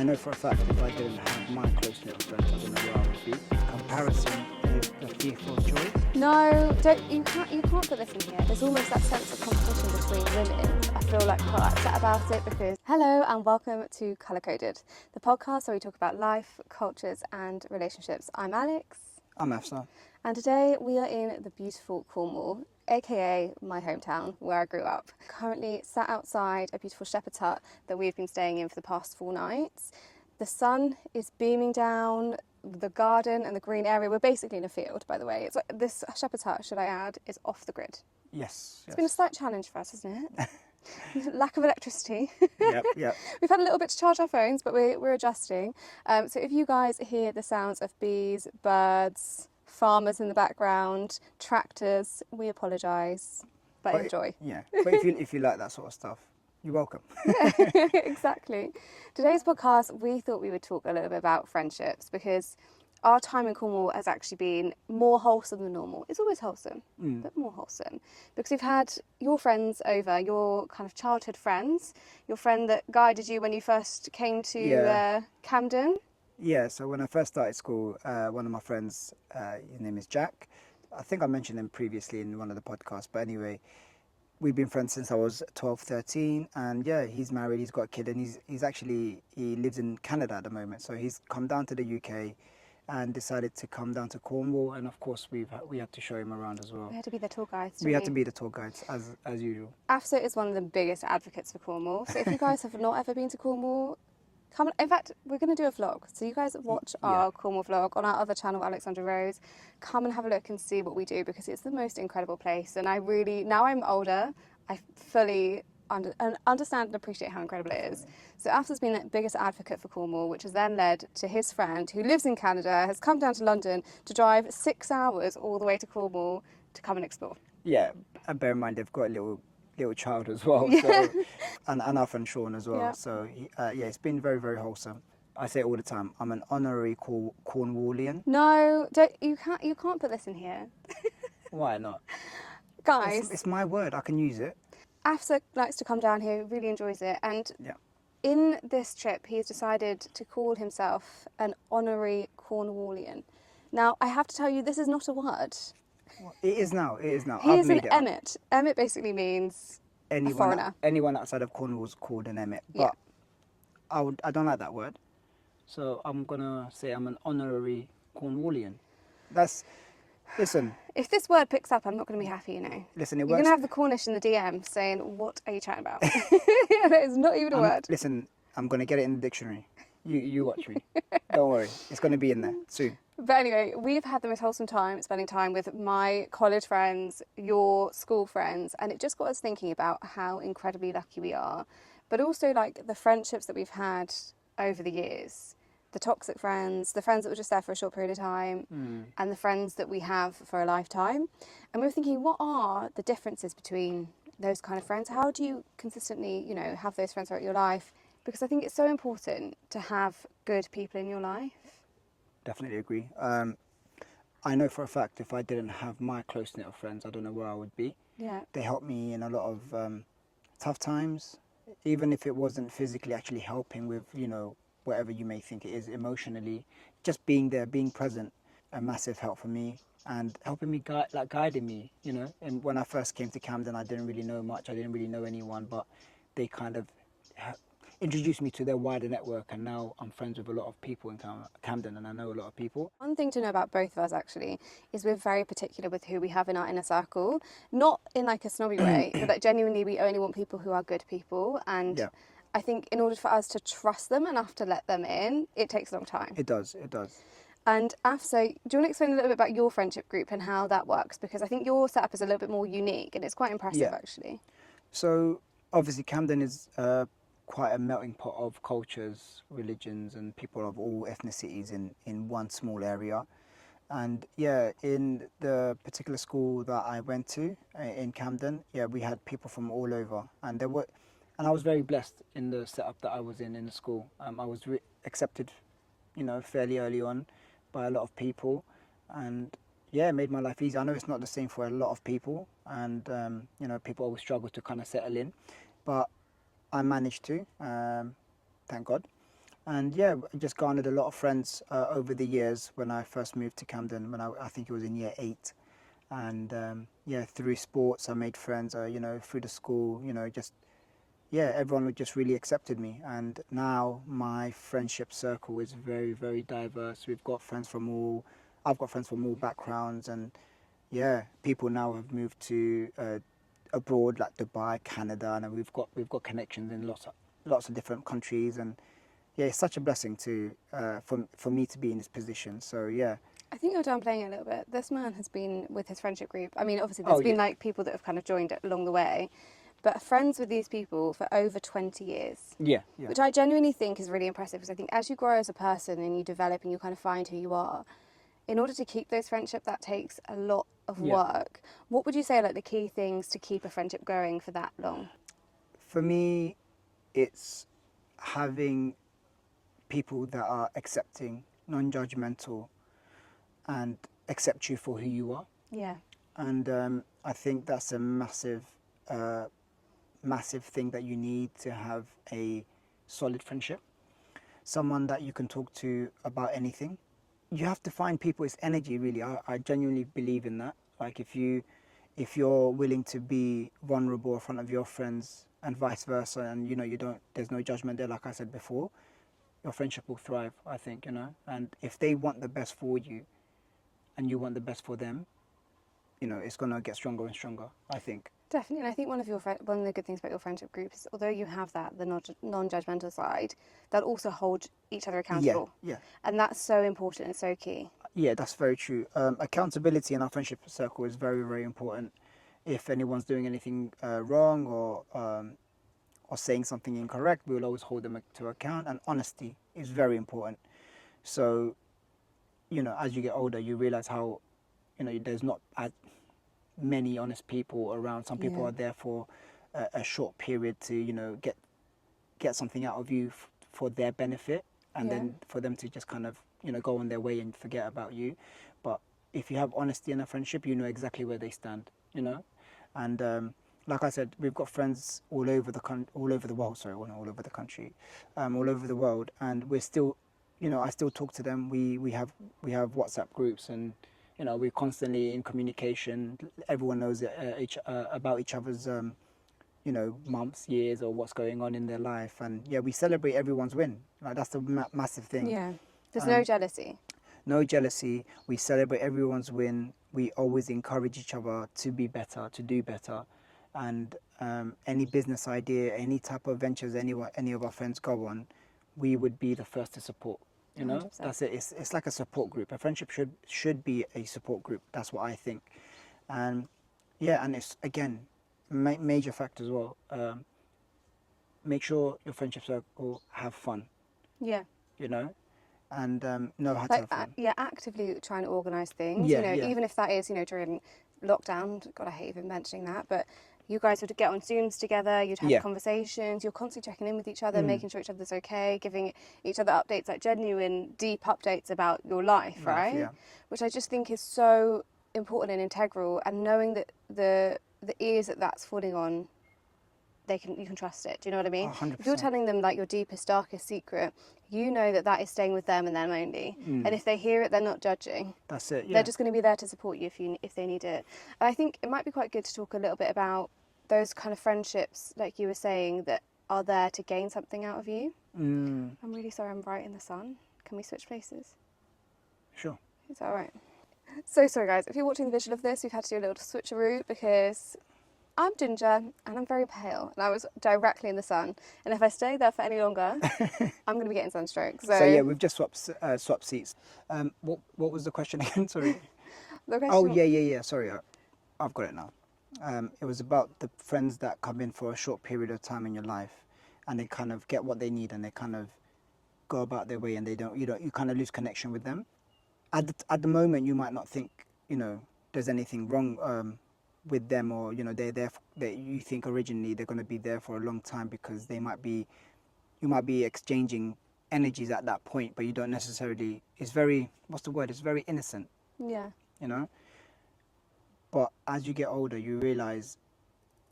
know for a fact if I didn't have my close knit friends, I don't know where I would be. Comparison is the thief of joy. No, you can't put this in here. There's almost that sense of competition between women. I feel like quite upset about it because... Hello and welcome to CULR CODED, the podcast where we talk about life, cultures and relationships. I'm Alex. I'm Afsa. And today we are in the beautiful Cornwall, aka my hometown where I grew up. Currently sat outside a beautiful shepherd's hut that we've been staying in for the past 4 nights. The sun is beaming down the garden and the green area. We're basically in a field, by the way. It's like this shepherd's hut, should I add, is off the grid. Yes. It's been a slight challenge for us, hasn't it? Lack of electricity. Yep. We've had a little bit to charge our phones, but we're adjusting. So if you guys hear the sounds of bees, birds, farmers in the background, tractors, we apologise, but enjoy. But if you like that sort of stuff, you're welcome. Exactly. Today's podcast, we thought we would talk a little bit about friendships because our time in Cornwall has actually been more wholesome than normal. It's always wholesome, but more wholesome. Because we've had your friends over, your kind of childhood friends, your friend that guided you when you first came to Camden. Yeah, so when I first started school, one of my friends, his name is Jack. I think I mentioned him previously in one of the podcasts, but anyway, we've been friends since I was 12, 13, and yeah, he's married, he's got a kid, and he lives in Canada at the moment, so he's come down to the UK and decided to come down to Cornwall, and of course we had to show him around as well. We had to be the tour guides. We had to be the tour guides, as usual. Afsa is one of the biggest advocates for Cornwall, so if you guys have not ever been to Cornwall, come. In fact, we're going to do a vlog, so you guys watch our Cornwall vlog on our other channel, Alexandra Rose. Come and have a look and see what we do because it's the most incredible place. And now I'm older, I fully understand and appreciate how incredible it is. So Afsa's been the biggest advocate for Cornwall, which has then led to his friend who lives in Canada, has come down to London to drive 6 hours all the way to Cornwall to come and explore. Yeah, and bear in mind they've got a little child as well, so, and our friend Sean as well. Yeah. So it's been very, very wholesome. I say it all the time. I'm an honorary Cornwallian. No, you can't put this in here. Why not? Guys, it's my word. I can use it. Afsa likes to come down here, really enjoys it, and in this trip he's decided to call himself an honorary Cornwallian. Now I have to tell you, this is not a word. It is now. He is an Emmet. Emmet basically means a foreigner. Anyone outside of Cornwall is called an Emmet. But I don't like that word. So I'm going to say I'm an honorary Cornwallian. Listen. If this word picks up, I'm not going to be happy, you know. Listen, You're going to have the Cornish in the DM saying, what are you chatting about? That is not even a word. Listen, I'm going to get it in the dictionary. You watch me. Don't worry. It's going to be in there soon. But anyway, we've had the most wholesome time spending time with my college friends, your school friends, and it just got us thinking about how incredibly lucky we are, but also like the friendships that we've had over the years, the toxic friends, the friends that were just there for a short period of time, and the friends that we have for a lifetime. And we were thinking, what are the differences between those kind of friends? How do you consistently, have those friends throughout your life? Because I think it's so important to have good people in your life. Definitely agree. I know for a fact if I didn't have my close knit of friends, I don't know where I would be. Yeah. They helped me in a lot of tough times, even if it wasn't physically actually helping with, whatever you may think it is emotionally. Just being there, being present, a massive help for me and helping me, guiding me, And when I first came to Camden, I didn't really know much. I didn't really know anyone, but they kind of introduced me to their wider network, and now I'm friends with a lot of people in Camden, and I know a lot of people. One thing to know about both of us actually is we're very particular with who we have in our inner circle, not in like a snobby way, but like genuinely we only want people who are good people, and I think in order for us to trust them enough to let them in, it takes a long time. It does. And Afsa, do you want to explain a little bit about your friendship group and how that works? Because I think your setup is a little bit more unique and it's quite impressive actually. So obviously Camden is quite a melting pot of cultures, religions and people of all ethnicities in one small area. And in the particular school that I went to in Camden, we had people from all over, and I was very blessed in the setup that I was in the school. I was accepted, fairly early on by a lot of people, and it made my life easy. I know it's not the same for a lot of people, and people always struggle to kind of settle in, but I managed to, thank God. And yeah, I just garnered a lot of friends over the years when I first moved to Camden, when I think it was in year 8. And yeah, through sports, I made friends, you know, through the school, you know, just, yeah, everyone just really accepted me. And now my friendship circle is very, very diverse. I've got friends from all backgrounds. And yeah, people now have moved to abroad, like Dubai, Canada, and we've got connections in lots of different countries. And yeah, it's such a blessing to for me to be in this position. So yeah. I think you're downplaying it a little bit. This man has been with his friendship group. I mean, obviously, Oh there's yeah. been like people that have kind of joined it along the way, but friends with these people for over 20 years, Yeah, yeah, which I genuinely think is really impressive because I think as you grow as a person and you develop and you kind of find who you are, in order to keep those friendships, that takes a lot of yeah. work. What would you say are like the key things to keep a friendship going for that long? For me, it's having people that are accepting, non-judgmental, and accept you for who you are. Yeah. And I think that's a uh, massive thing that you need to have a solid friendship. Someone that you can talk to about anything. You have to find people. It's energy, really. I genuinely believe in that. Like if you're willing to be vulnerable in front of your friends and vice versa, and you know there's no judgment there. Like I said before, your friendship will thrive. I think, you know. And if they want the best for you, and you want the best for them, you know, it's gonna get stronger and stronger, I think. Definitely, and I think one of the good things about your friendship group is although you have that the non-judgmental side, they'll also hold each other Yeah, accountable, yeah, and that's so important and so key. yeah. That's very true. Accountability in our friendship circle is very, very important. If anyone's doing anything wrong or saying something incorrect, we will always hold them to account. And honesty is very important. So, you know, as you get older, you realize how, you know, there's not as many honest people around. Some people Yeah. are there for a short period to, you know, get something out of you for their benefit, and Yeah. then for them to just kind of, you know, go on their way and forget about you. But if you have honesty in a friendship, you know exactly where they stand, you know. And like I said, we've got friends all over the world. Sorry, well, not all over the country, all over the world, and we're still, you know, I still talk to them. We have WhatsApp groups, and you know, we're constantly in communication. Everyone knows about each other's you know, months, years, or what's going on in their life. And yeah, we celebrate everyone's win. Like that's the massive thing. Yeah. There's no Um, jealousy. no jealousy. We celebrate everyone's win. We always encourage each other to be better, to do better. And any business idea, any type of ventures any of our friends go on, we would be the first to support. You know, 100%. that's it. It's like a support group. A friendship should be a support group. That's what I think. And yeah, and it's again major fact as well. Make sure your friendship circle have fun, Yeah. you know, and know how to Like, have fun. yeah, actively trying to organise things, you Yeah, know, yeah, even if that is, you know, during lockdown. God, I hate even mentioning that, but you guys would get on Zooms together, you'd have yeah. conversations, you're constantly checking in with each other, Mm. making sure each other's okay, giving each other updates, like genuine, deep updates about your life, Life, right? yeah. Which I just think is so important and integral, and knowing that the ears that that's falling on, you can trust it. Do you know what I mean? If you're 100%. telling them like your deepest, darkest secret, you know that that is staying with them and them only. And Mm. if they hear it, they're not judging. That's it. They're Yeah. just going to be there to support you if they need it. And I think it might be quite good to talk a little bit about those kind of friendships, like you were saying, that are there to gain something out of you. Mm. I'm really sorry I'm bright in the sun. Can we switch places? Sure. Is that all right? So sorry, guys. If you're watching the visual of this, we've had to do a little switcheroo because I'm ginger and I'm very pale, and I was directly in the sun. And if I stay there for any longer, I'm going to be getting sunstroke. So yeah, we've just swapped seats. What was the question again? Sorry. The question, Oh yeah. Sorry, I've got it now. It was about the friends that come in for a short period of time in your life, and they kind of get what they need, and they kind of go about their way, and you kind of lose connection with them. At the moment, you might not think, you know, there's anything wrong with them, or you know, they're there. That you think originally they're going to be there for a long time because you might be exchanging energies at that point, but you don't necessarily. It's very, what's the word? It's very innocent, yeah, you know. But as you get older, you realize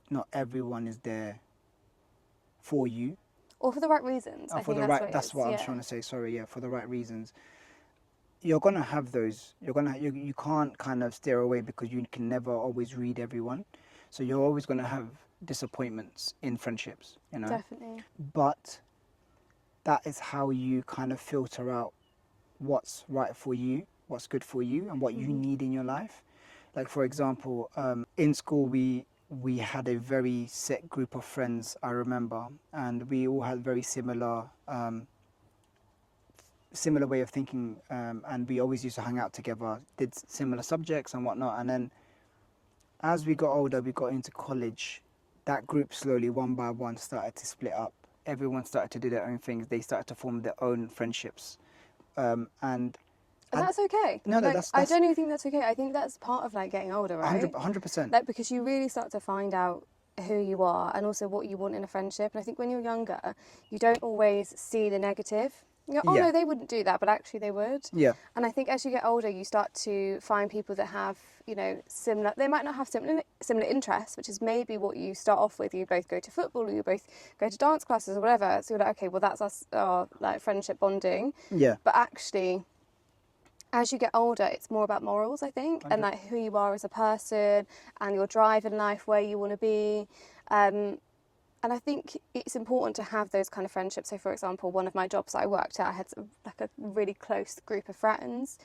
not everyone is there for you. Or for the right reasons. I For think the that's right, what it that's is. what I'm Yeah. trying to say. Sorry, yeah, for the right reasons. You're gonna have those. You can't kind of steer away because you can never always read everyone. So you're always gonna have disappointments in friendships, you know. Definitely. But that is how you kind of filter out what's right for you, what's good for you, and what you need in your life. Like for example, in school we had a very set group of friends. I remember, and we all had very similar way of thinking, and we always used to hang out together, did similar subjects and whatnot. And then as we got older, we got into college. That group slowly, one by one, started to split up. Everyone started to do their own things. They started to form their own friendships, and And that's okay. no, Like, that's I genuinely think that's okay. I think that's part of like getting older, right? 100%. Like, because you really start to find out who you are and also what you want in a friendship. And I think when you're younger, you don't always see the negative. You go, oh Yeah. no, they wouldn't do that, but actually they would. Yeah. And I think as you get older, you start to find people that have, you know, similar. They might not have similar interests, which is maybe what you start off with. You both go to football, or you both go to dance classes, or whatever. So you're like, okay, well that's our like friendship bonding. Yeah. But actually, as you get older, it's more about morals, I think, and like who you are as a person and your drive in life, where you want to be. And I think it's important to have those kind of friendships. So, for example, one of my jobs that I worked at, I had like a really close group of friends.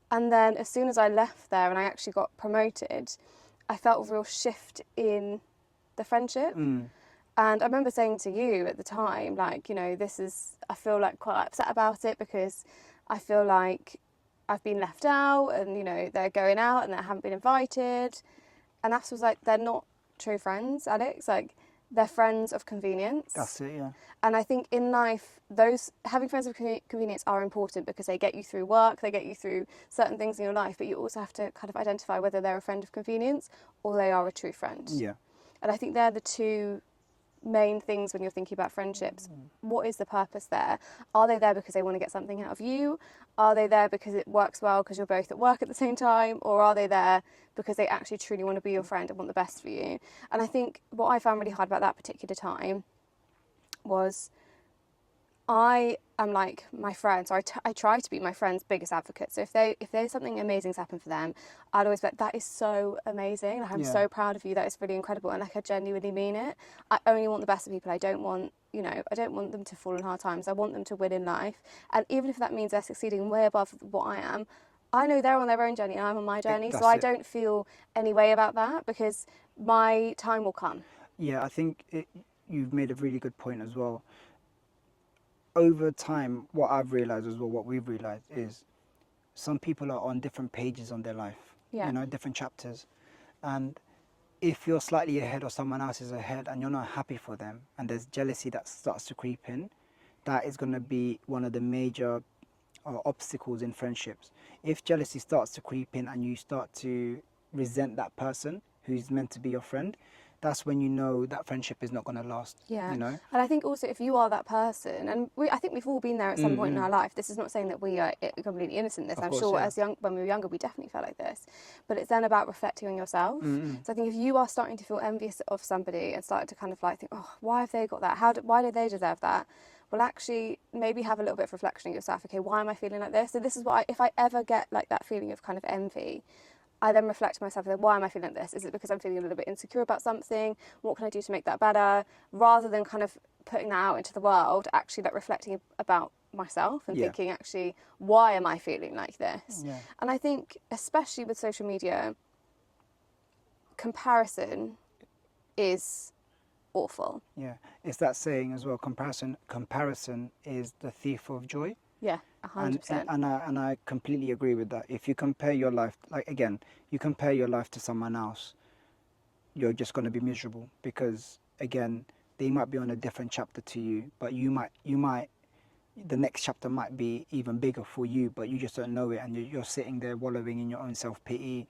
And then as soon as I left there and I actually got promoted, I felt a real shift in the friendship. And I remember saying to you at the time, like, you know, I feel like quite upset about it because I feel like I've been left out and, you know, they're going out and they haven't been invited. And Ash was like, they're not true friends, Alex. Like, they're friends of convenience. That's it, yeah. And I think in life, those having friends of convenience are important because they get you through work, they get you through certain things in your life, but you also have to kind of identify whether they're a friend of convenience or they are a true friend. Yeah. And I think they're the two main things when you're thinking about friendships. What is the purpose there? Are they there because they want to get something out of you? Are they there because it works well because you're both at work at the same time? Or are they there because they actually truly want to be your friend and want the best for you? And I think what I found really hard about that particular time was I am like my friends, so I try to be my friend's biggest advocate. So if there's something amazing's happened for them, I'd always be like, that is so amazing. Like, I'm so proud of you. That is really incredible. And like, I genuinely mean it. I only want the best of people. I don't want them to fall in hard times. I want them to win in life. And even if that means they're succeeding way above what I am, I know they're on their own journey and I'm on my journey. So I don't feel any way about that because my time will come. Yeah, I think you've made a really good point as well. Over time, what I've realised as well, what we've realised is some people are on different pages on their life, Yeah. you know, different chapters. And if you're slightly ahead or someone else is ahead and you're not happy for them and there's jealousy that starts to creep in, that is going to be one of the major obstacles in friendships. If jealousy starts to creep in and you start to resent that person who's meant to be your friend, that's when you know that friendship is not going to last. Yeah. You know? And I think also if you are that person, and I think we've all been there at some point in our life. This is not saying that we are completely innocent in this. Of I'm course, sure yeah. when we were younger, we definitely felt like this. But it's then about reflecting on yourself. So I think if you are starting to feel envious of somebody and starting to kind of like think, oh, why have they got that? Why do they deserve that? Well, actually, maybe have a little bit of reflection of yourself. Okay, why am I feeling like this? So this is what if I ever get like that feeling of kind of envy, I then reflect to myself, why am I feeling like this? Is it because I'm feeling a little bit insecure about something? What can I do to make that better? Rather than kind of putting that out into the world, actually like reflecting about myself and thinking, actually, why am I feeling like this? Yeah. And I think, especially with social media, comparison is awful. Yeah. It's that saying as well, comparison is the thief of joy. Yeah, 100%. And I completely agree with that. If you compare your life, you compare your life to someone else, you're just going to be miserable because, again, they might be on a different chapter to you, but the next chapter might be even bigger for you, but you just don't know it, and you're sitting there wallowing in your own self-pity,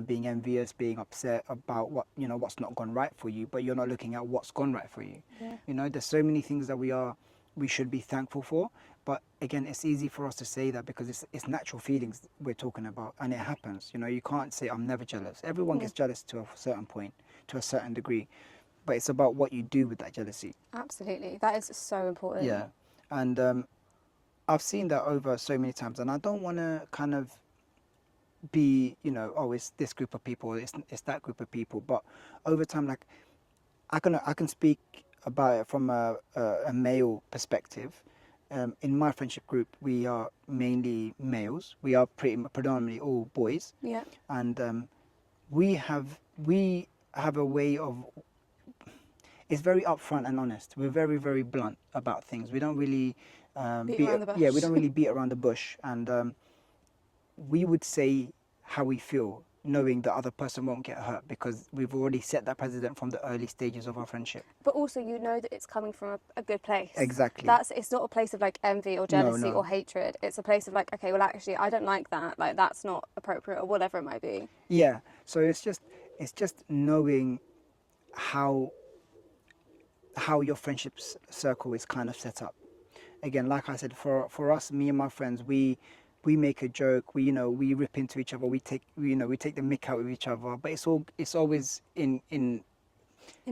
being envious, being upset about what's not gone right for you, but you're not looking at what's gone right for you. Yeah. You know, there's so many things that we should be thankful for. But again, it's easy for us to say that because it's natural feelings we're talking about, and it happens. You know, you can't say I'm never jealous. Everyone gets jealous to a certain point, to a certain degree. but it's about what you do with that jealousy. Absolutely. That is so important. Yeah. And I've seen that over so many times, and I don't want to kind of be, oh, it's this group of people, it's that group of people. But over time, like, I can speak about it from a male perspective. In my friendship group, we are mainly males. We are predominantly all boys, Yeah. and we have a way of, it's very upfront and honest. We're very, very blunt about things. We don't really Beat around the yeah, we bush. don't really beat around the bush, and we would say how we feel, knowing the other person won't get hurt because we've already set that precedent from the early stages of our friendship. But also, you know that it's coming from a good place. Exactly. It's not a place of like envy or No, jealousy no. or hatred. It's a place of like, okay, well, actually, I don't like that. Like, that's not appropriate or whatever it might be. Yeah. So it's just knowing how your circle is kind of set up. Again, like I said, for us, me and my friends, we make a joke. We rip into each other. We take the mick out of each other. But it's always in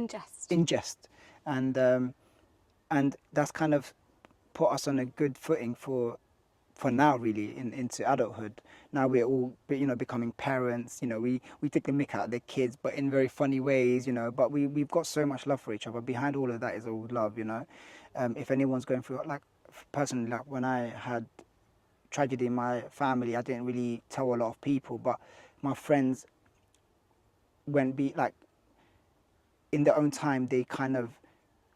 jest, and that's kind of put us on a good footing for now, really, into adulthood. Now we're all becoming parents. We take the mick out of the kids, but in very funny ways. But we've got so much love for each other. Behind all of that is all love. If anyone's going through, like, personally, like when I had tragedy in my family, I didn't really tell a lot of people, but my friends, like, in their own time, they kind of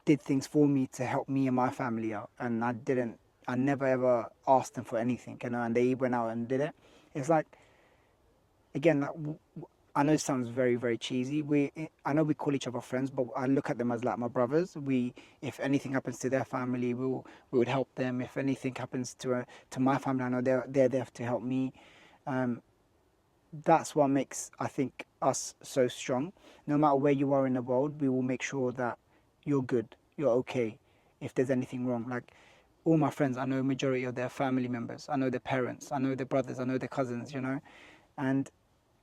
did things for me to help me and my family out, and I never ever asked them for anything, and they went out and did it. It's like, again, like, I know it sounds very, very cheesy. I know we call each other friends, but I look at them as like my brothers. If anything happens to their family, we would help them. If anything happens to my family, I know they're there to help me. That's what makes, I think, us so strong. No matter where you are in the world, we will make sure that you're good, you're okay. If there's anything wrong, like, all my friends, I know majority of their family members. I know their parents. I know their brothers. I know their cousins. And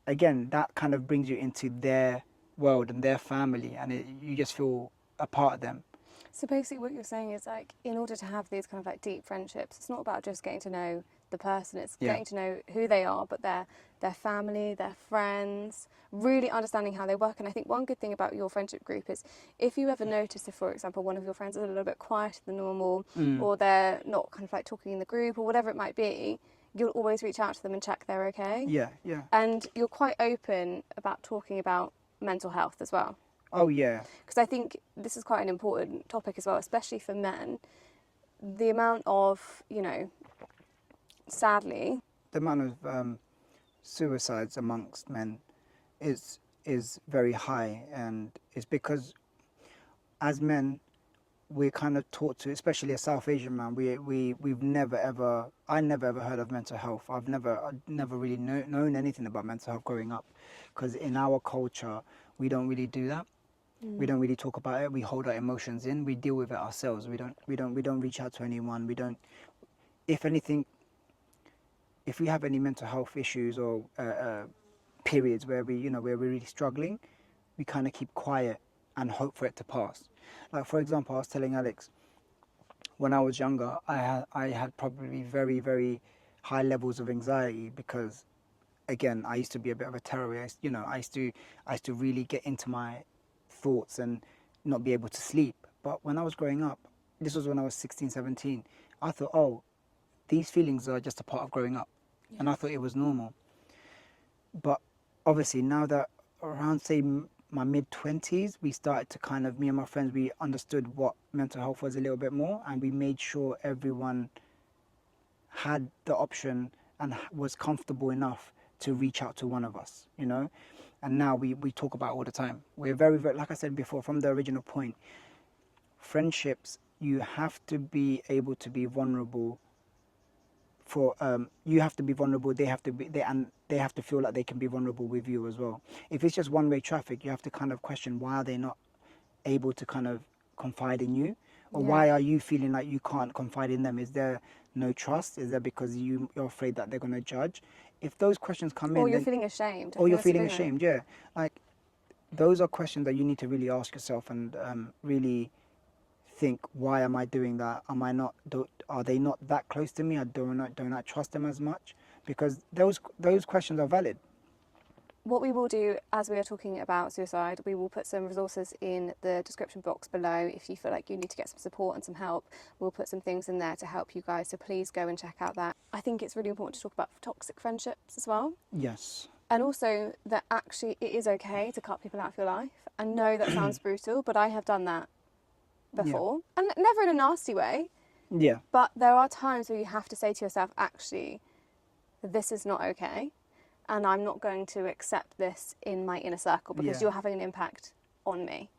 again, that kind of brings you into their world and their family, and you just feel a part of them. So basically, what you're saying is, like, in order to have these kind of like deep friendships, it's not about just getting to know the person. It's getting to know who they are, but their family, their friends, really understanding how they work. And I think one good thing about your friendship group is, if you ever notice if, for example, one of your friends is a little bit quieter than normal, or they're not kind of like talking in the group or whatever it might be, you'll always reach out to them and check they're okay. Yeah, yeah. And you're quite open about talking about mental health as well. Oh, yeah. Because I think this is quite an important topic as well, especially for men. The amount of, sadly... The amount of suicides amongst men is very high, and it's because, as men, we're kind of taught to, especially a South Asian man, I never ever heard of mental health. I've never really known anything about mental health growing up, because in our culture, we don't really do that. We don't really talk about it. We hold our emotions in. We deal with it ourselves. We don't reach out to anyone. We don't. If anything, if we have any mental health issues or periods where we're really struggling, we kind of keep quiet and hope for it to pass. Like, for example, I was telling Alex, when I was younger, I had probably very, very high levels of anxiety because, again, I used to be a bit of a terrorist. I used to really get into my thoughts and not be able to sleep. But when I was growing up, this was when I was 16, 17, I thought, oh, these feelings are just a part of growing up. Yeah. And I thought it was normal. But obviously now that around, say, my mid-20s, we started to kind of, me and my friends, we understood what mental health was a little bit more, and we made sure everyone had the option and was comfortable enough to reach out to one of us, And now we talk about it all the time. We're very, very, like I said before, from the original point, friendships, you have to be able to be vulnerable. You have to be vulnerable. They have to feel like they can be vulnerable with you as well. If it's just one-way traffic, you have to kind of question, why are they not able to kind of confide in you, or why are you feeling like you can't confide in them? Is there no trust? Is that because you're afraid that they're going to judge? If those questions come in, or you're feeling ashamed. Or you're feeling ashamed, yeah. Like, those are questions that you need to really ask yourself and really think, why am I doing that? Am I not? Are they not that close to me? I don't I trust them as much? Because those questions are valid. What we will do, as we are talking about suicide, we will put some resources in the description box below. If you feel like you need to get some support and some help, we'll put some things in there to help you guys. So please go and check out that. I think it's really important to talk about toxic friendships as well. Yes. And also that actually it is okay to cut people out of your life. I know that sounds brutal, but I have done that before. Yeah. And never in a nasty way. Yeah. But there are times where you have to say to yourself, actually, this is not okay. And I'm not going to accept this in my inner circle because you're having an impact on me.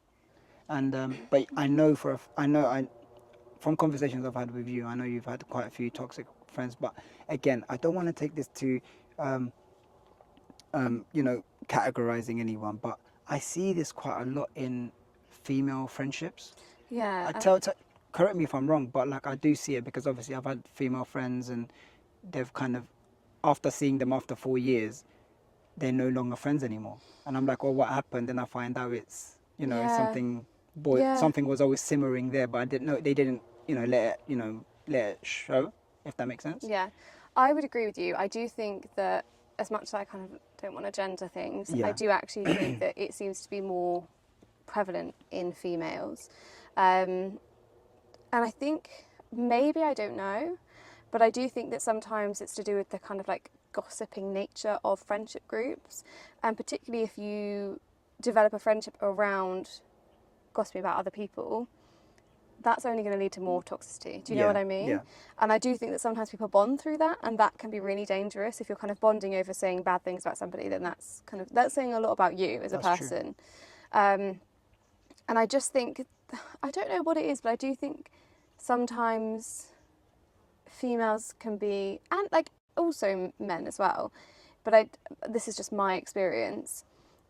And but I know from conversations I've had with you, I know you've had quite a few toxic friends. But again, I don't want to take this to, categorizing anyone. But I see this quite a lot in female friendships. Yeah. Correct me if I'm wrong, but like I do see it because obviously I've had female friends and they've kind of, after seeing them after 4 years, they're no longer friends anymore. And I'm like, well, what happened? And I find out it's, something was always simmering there, but I didn't know, they didn't, let it show, if that makes sense. Yeah, I would agree with you. I do think that as much as I kind of don't want to gender things, I do actually think that it seems to be more prevalent in females. And I think, maybe, I don't know, but I do think that sometimes it's to do with the kind of like gossiping nature of friendship groups, and particularly if you develop a friendship around gossiping about other people, that's only going to lead to more toxicity. Do you know what I mean? Yeah. And I do think that sometimes people bond through that, and that can be really dangerous. If you're kind of bonding over saying bad things about somebody, then that's saying a lot about you as a person. And I just think, I don't know what it is, but I do think sometimes females can be, and like also men as well, but this is just my experience,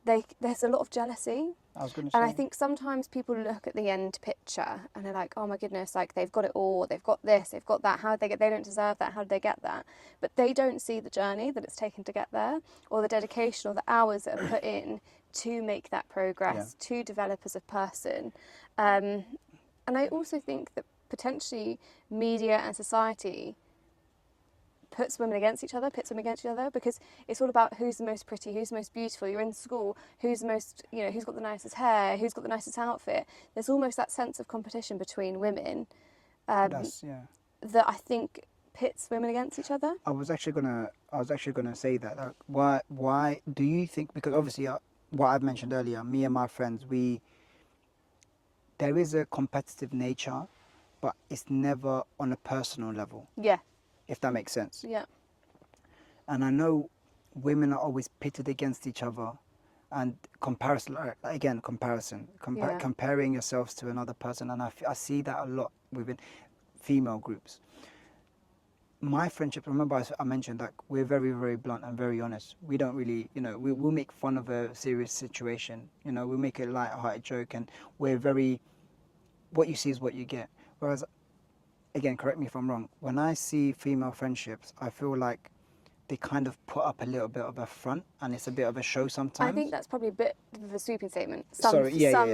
there's a lot of jealousy. I was going to say. And I think sometimes people look at the end picture and they're like, oh my goodness, like they've got it all, they've got this, they've got that, they don't deserve that, how did they get that? But they don't see the journey that it's taken to get there, or the dedication or the hours that are put in to make that progress, to develop as a person. And I also think that potentially media and society puts women against each other, because it's all about who's the most pretty, who's the most beautiful. You're in school, who's the most, who's got the nicest hair, who's got the nicest outfit. There's almost that sense of competition between women that I think pits women against each other. I was actually gonna say that. Why do you think? Because obviously, what I've mentioned earlier, me and my friends, there is a competitive nature, but it's never on a personal level. Yeah. If that makes sense. Yeah. And I know women are always pitted against each other, and comparing yourselves to another person, and I see that a lot within female groups. My friendship, remember I mentioned that we're very, very blunt and very honest. We don't really, we'll make fun of a serious situation, we'll make a light-hearted joke, and we're very, what you see is what you get. Whereas, again, correct me if I'm wrong, when I see female friendships, I feel like they kind of put up a little bit of a front, and it's a bit of a show sometimes. I think that's probably a bit of a sweeping statement. Some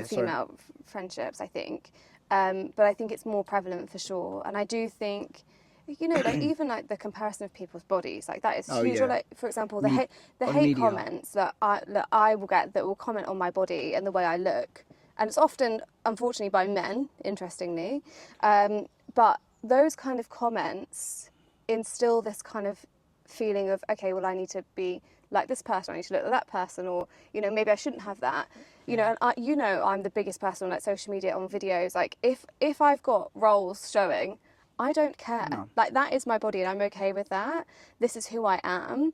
female friendships, I think. But I think it's more prevalent for sure. And I do think, like even like the comparison of people's bodies, like that is huge. Or like, for example, the hate comments that I will get that will comment on my body and the way I look. And it's often, unfortunately, by men, interestingly. But those kind of comments instill this kind of feeling of, okay, well, I need to be like this person, I need to look like that person, or, maybe I shouldn't have that. And I'm the biggest person on like social media, on videos. Like if I've got rolls showing, I don't care. No. Like that is my body and I'm okay with that. This is who I am.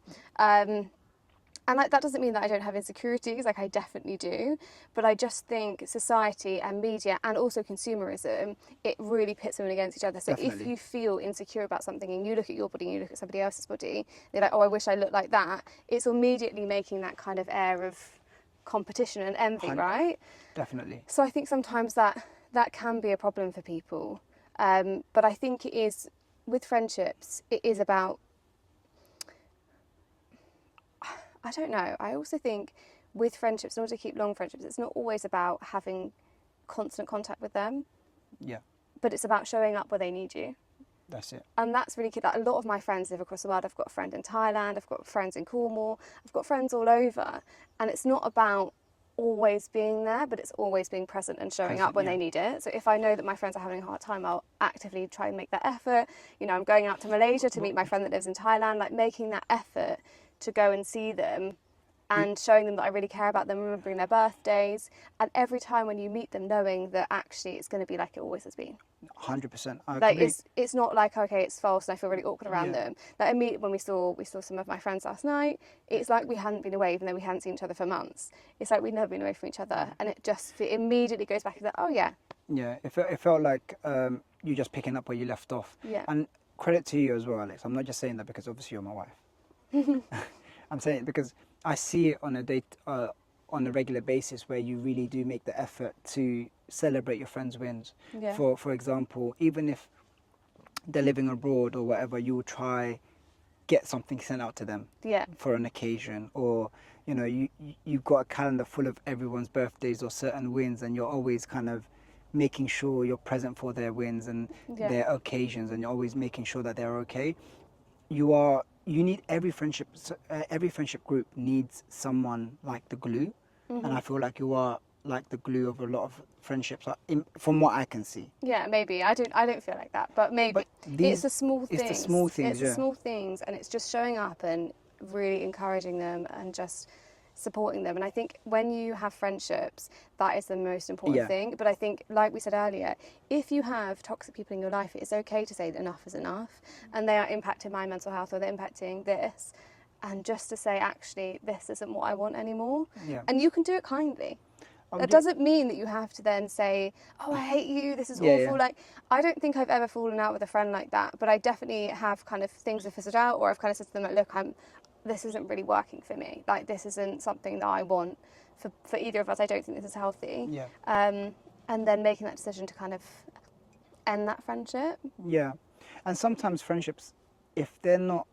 And that doesn't mean that I don't have insecurities, like I definitely do, but I just think society and media and also consumerism, it really pits women against each other. So Definitely. If you feel insecure about something and you look at your body and you look at somebody else's body, they're like, oh, I wish I looked like that. It's immediately making that kind of air of competition and envy, right? Definitely. So I think sometimes that can be a problem for people. But I think it is, with friendships, it is about, I don't know. I also think with friendships, in order to keep long friendships, it's not always about having constant contact with them, Yeah, but it's about showing up where they need you. that's it. And that's really key. Like, a lot of my friends live across the world. I've got a friend in Thailand, I've got friends in Cornwall, I've got friends all over. And it's not about always being there, but it's always being present and showing up when they need it. So if I know that my friends are having a hard time, I'll actively try and make that effort. You know, I'm going out to Malaysia to meet my friend that lives in Thailand, like making that effort to go and see them and showing them that I really care about them, remembering their birthdays. And every time when you meet them, knowing that actually it's going to be like it always has been. 100%. Like it's not like, okay, it's false and I feel really awkward around them. Like when we saw some of my friends last night, it's like we hadn't been away, even though we hadn't seen each other for months. It's like we'd never been away from each other, and it immediately goes back to that. Oh yeah. Yeah, it felt like you just picking up where you left off. Yeah. And credit to you as well, Alex. I'm not just saying that because obviously you're my wife. I'm saying it because I see it on a regular basis where you really do make the effort to celebrate your friends' wins. Yeah. For example, even if they're living abroad or whatever, you will try get something sent out to them. Yeah. For an occasion, or you know, you've got a calendar full of everyone's birthdays or certain wins, and you're always kind of making sure you're present for their wins and their occasions, and you're always making sure that they're okay. You need every friendship group needs someone like the glue, and I feel like you are like the glue of a lot of friendships, from what I can see. Yeah, maybe I don't feel like that, but maybe it's the small things. It's the small things. It's the small things, and it's just showing up and really encouraging them and just supporting them. And I think when you have friendships, that is the most important thing. But I think, like we said earlier, if you have toxic people in your life, it's okay to say that enough is enough, and they are impacting my mental health or they're impacting this, and just to say, actually, this isn't what I want anymore. Yeah. And you can do it kindly. That doesn't mean that you have to then say, oh, I hate you, this is awful. Yeah. Like, I don't think I've ever fallen out with a friend like that, but I definitely have kind of things have fizzled out, or I've kind of said to them, like, look, this isn't really working for me. Like, this isn't something that I want for either of us. I don't think this is healthy. Yeah. And then making that decision to kind of end that friendship. Yeah. And sometimes friendships, if they're not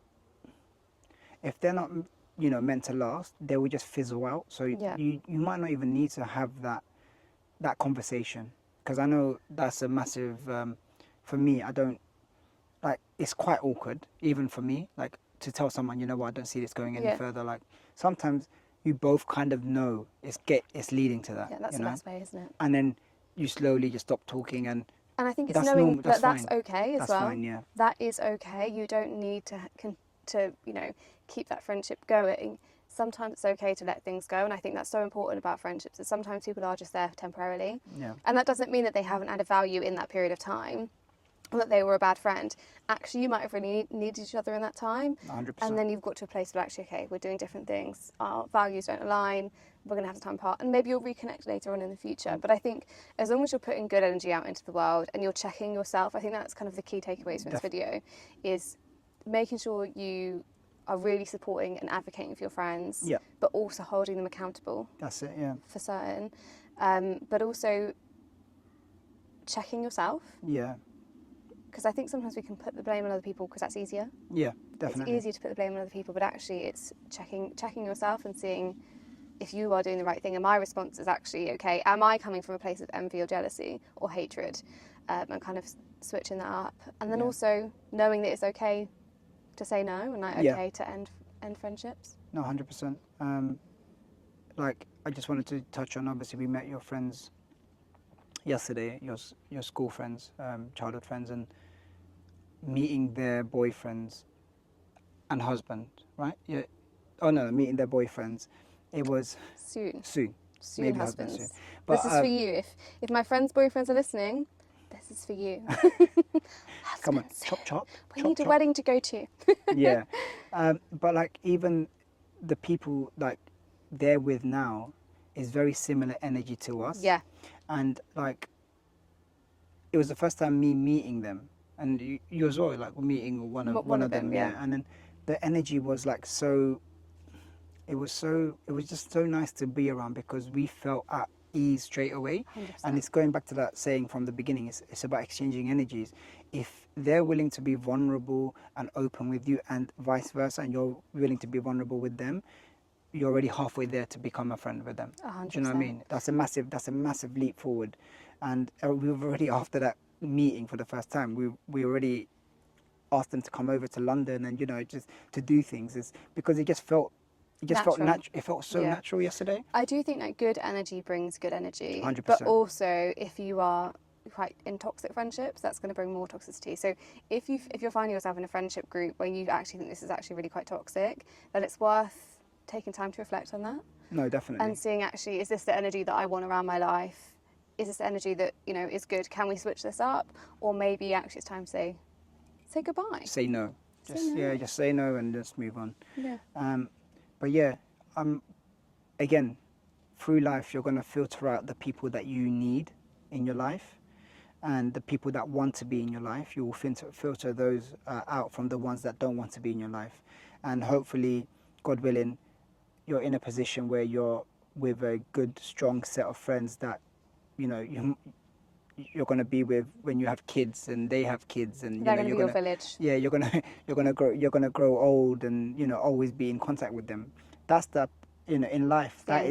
you know, meant to last, they will just fizzle out. So you might not even need to have that conversation, because I know that's a massive for me. I don't like, it's quite awkward even for me, like, to tell someone, you know what, I don't see this going any further. Like, sometimes you both kind of know it's leading to that. Yeah, that's the best way, isn't it? And then you slowly just stop talking, and I think it's knowing that that's fine. okay as that's well. Fine, yeah. That is okay. You don't need to you know, keep that friendship going. Sometimes it's okay to let things go, and I think that's so important about friendships, is sometimes people are just there temporarily. Yeah. And that doesn't mean that they haven't added value in that period of time, or that they were a bad friend. Actually, you might have really needed each other in that time. 100%. And then you've got to a place where actually, okay, we're doing different things, our values don't align, we're going to have some time apart, and maybe you'll reconnect later on in the future. But I think as long as you're putting good energy out into the world and you're checking yourself, I think that's kind of the key takeaways from this video, is making sure you are really supporting and advocating for your friends, but also holding them accountable. That's it, yeah. For certain. But also checking yourself. Yeah. Because I think sometimes we can put the blame on other people because that's easier. Yeah, definitely. It's easier to put the blame on other people, but actually it's checking yourself and seeing if you are doing the right thing. And my response is actually, okay, am I coming from a place of envy or jealousy or hatred? And kind of switching that up. And then also knowing that it's okay to say no, and like okay to end friendships. No, 100%. Like, I just wanted to touch on, obviously we met your friends yesterday, your school friends, childhood friends, and meeting their boyfriends and husband, right? Yeah. Oh no, meeting their boyfriends. It was soon. Maybe husbands. Soon. But, this is for you. If my friends' boyfriends are listening, this is for you. Come on, chop. We need a wedding to go to. Yeah. But like, even the people like they're with now is very similar energy to us. Yeah. And like, it was the first time me meeting them, and you as well, like meeting one of them. Yeah. And then the energy was like it was just so nice to be around, because we felt at ease straight away. 100%. And it's going back to that saying from the beginning, it's about exchanging energies. If they're willing to be vulnerable and open with you, and vice versa, and you're willing to be vulnerable with them, you're already halfway there to become a friend with them. 100%. Do you know what I mean? That's a massive leap forward. And we've already, after that meeting for the first time, we already asked them to come over to London and, you know, just to do things. Is because it felt natural. It felt so natural yesterday. I do think that good energy brings good energy. 100%. But also, if you are quite in toxic friendships, that's going to bring more toxicity. So if you're finding yourself in a friendship group where you actually think this is actually really quite toxic, then it's worth taking time to reflect on that. No, definitely. And seeing, actually, is this the energy that I want around my life? Is this the energy that, you know, is good? Can we switch this up? Or maybe actually it's time to say goodbye. Say no. Just say no and just move on. Yeah. But yeah, again, through life, you're going to filter out the people that you need in your life, and the people that want to be in your life. You will filter those out from the ones that don't want to be in your life. And hopefully, God willing, you're in a position where you're with a good, strong set of friends that, you know, you're going to be with when you have kids and they have kids, and they're going to be your village. Yeah, you're going to grow old, and, you know, always be in contact with them. That's the, you know, in life, that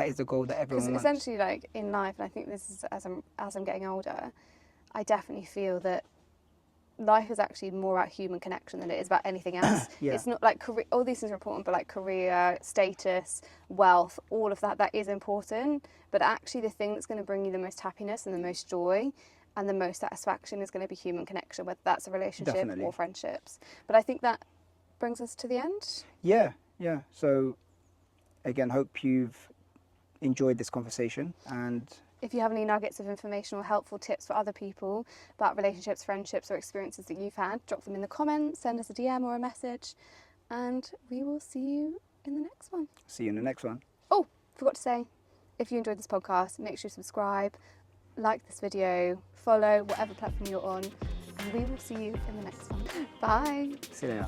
is the goal that everyone wants. Essentially, like in life, and I think this is as I'm getting older, I definitely feel that life is actually more about human connection than it is about anything else. Yeah. It's not like all these things are important, but like career, status, wealth, all of that is important. But actually, the thing that's going to bring you the most happiness and the most joy and the most satisfaction is going to be human connection, whether that's a relationship Definitely. or friendships. But I think that brings us to the end. Yeah. So, again, hope you've enjoyed this conversation, and if you have any nuggets of information or helpful tips for other people about relationships, friendships, or experiences that you've had, drop them in the comments, send us a DM or a message, and we will see you in the next one. See you in the next one. Oh, forgot to say, if you enjoyed this podcast, make sure you subscribe, like this video, follow whatever platform you're on, and we will see you in the next one. Bye. See you later.